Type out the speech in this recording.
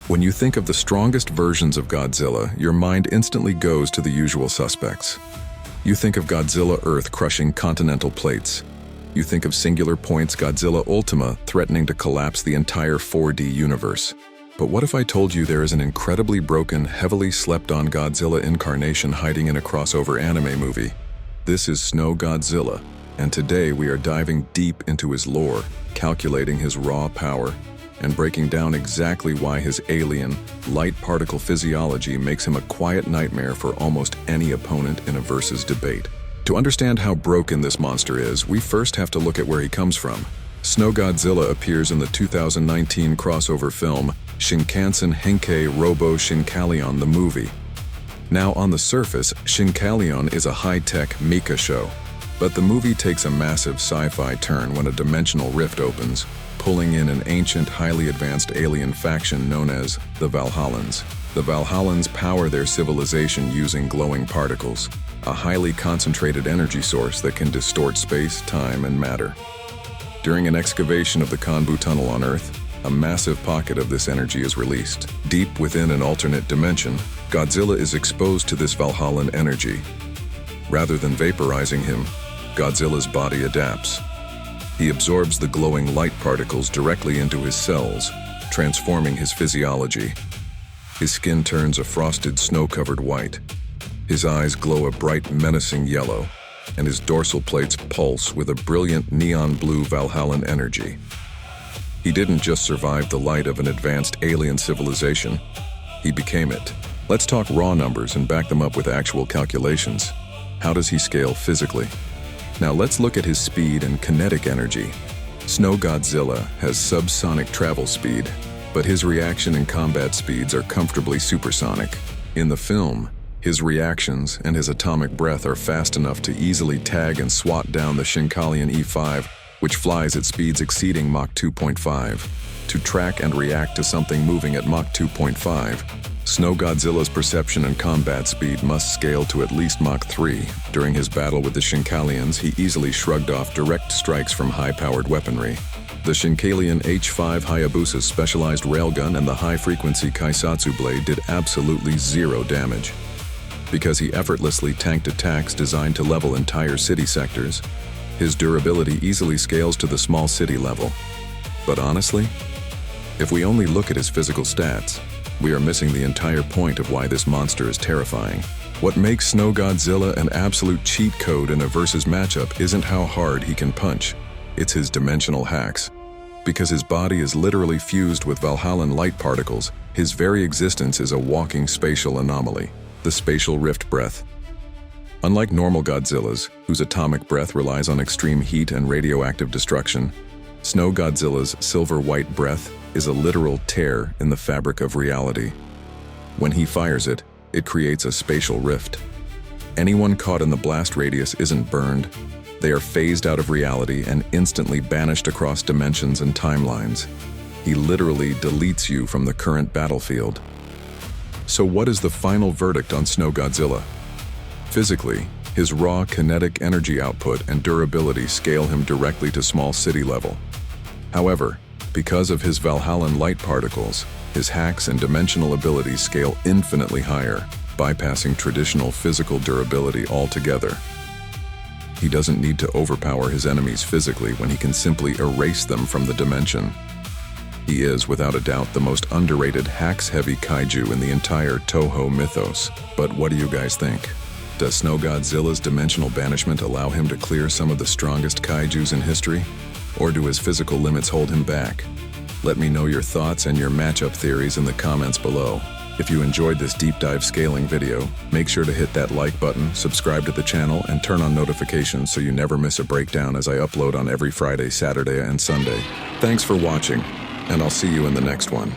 When you think of the strongest versions of Godzilla, your mind instantly goes to the usual suspects. You think of Godzilla Earth crushing continental plates. You think of Singular Point's Godzilla Ultima threatening to collapse the entire 4D universe. But what if I told you there is an incredibly broken, heavily slept-on Godzilla incarnation hiding in a crossover anime movie? This is Snow Godzilla, and today we are diving deep into his lore, calculating his raw power, and breaking down exactly why his alien, light particle physiology makes him a quiet nightmare for almost any opponent in a versus debate. To understand how broken this monster is, we first have to look at where he comes from. Snow Godzilla appears in the 2019 crossover film Shinkansen Henkei Robo Shinkalion the movie. Now, on the surface, Shinkalion is a high-tech mecha show, but the movie takes a massive sci-fi turn when a dimensional rift opens, pulling in an ancient, highly advanced alien faction known as the Valhallans. The Valhallans power their civilization using glowing particles, a highly concentrated energy source that can distort space, time, and matter. During an excavation of the Kanbu Tunnel on Earth, a massive pocket of this energy is released. Deep within an alternate dimension, Godzilla is exposed to this Valhallan energy. Rather than vaporizing him, Godzilla's body adapts. He absorbs the glowing light particles directly into his cells, transforming his physiology. His skin turns a frosted, snow-covered white. His eyes glow a bright, menacing yellow, and his dorsal plates pulse with a brilliant neon blue Valhallan energy. He didn't just survive the light of an advanced alien civilization, he became it. Let's talk raw numbers and back them up with actual calculations. How does he scale physically? Now let's look at his speed and kinetic energy. Snow Godzilla has subsonic travel speed, but his reaction and combat speeds are comfortably supersonic. In the film, his reactions and his atomic breath are fast enough to easily tag and swat down the Shinkalion E5, which flies at speeds exceeding Mach 2.5. To track and react to something moving at Mach 2.5, Snow Godzilla's perception and combat speed must scale to at least Mach 3. During his battle with the Shinkalions, he easily shrugged off direct strikes from high-powered weaponry. The Shinkalion H5 Hayabusa's specialized railgun and the high-frequency Kaisatsu blade did absolutely zero damage. Because he effortlessly tanked attacks designed to level entire city sectors, his durability easily scales to the small city level. But honestly, if we only look at his physical stats, we are missing the entire point of why this monster is terrifying. What makes Snow Godzilla an absolute cheat code in a versus matchup isn't how hard he can punch, it's his dimensional hacks. Because his body is literally fused with Valhallan light particles, his very existence is a walking spatial anomaly, the spatial rift breath. Unlike normal Godzillas, whose atomic breath relies on extreme heat and radioactive destruction, Snow Godzilla's silver-white breath is a literal tear in the fabric of reality. When he fires it, it creates a spatial rift. Anyone caught in the blast radius isn't burned. They are phased out of reality and instantly banished across dimensions and timelines. He literally deletes you from the current battlefield. So what is the final verdict on Snow Godzilla? Physically, his raw kinetic energy output and durability scale him directly to small city level. However, because of his Valhallan light particles, his hacks and dimensional abilities scale infinitely higher, bypassing traditional physical durability altogether. He doesn't need to overpower his enemies physically when he can simply erase them from the dimension. He is, without a doubt, the most underrated hacks-heavy kaiju in the entire Toho mythos. But what do you guys think? Does Snow Godzilla's dimensional banishment allow him to clear some of the strongest kaijus in history? Or do his physical limits hold him back? Let me know your thoughts and your matchup theories in the comments below. If you enjoyed this deep dive scaling video, make sure to hit that like button, subscribe to the channel, and turn on notifications so you never miss a breakdown as I upload on every Friday, Saturday, and Sunday. Thanks for watching, and I'll see you in the next one.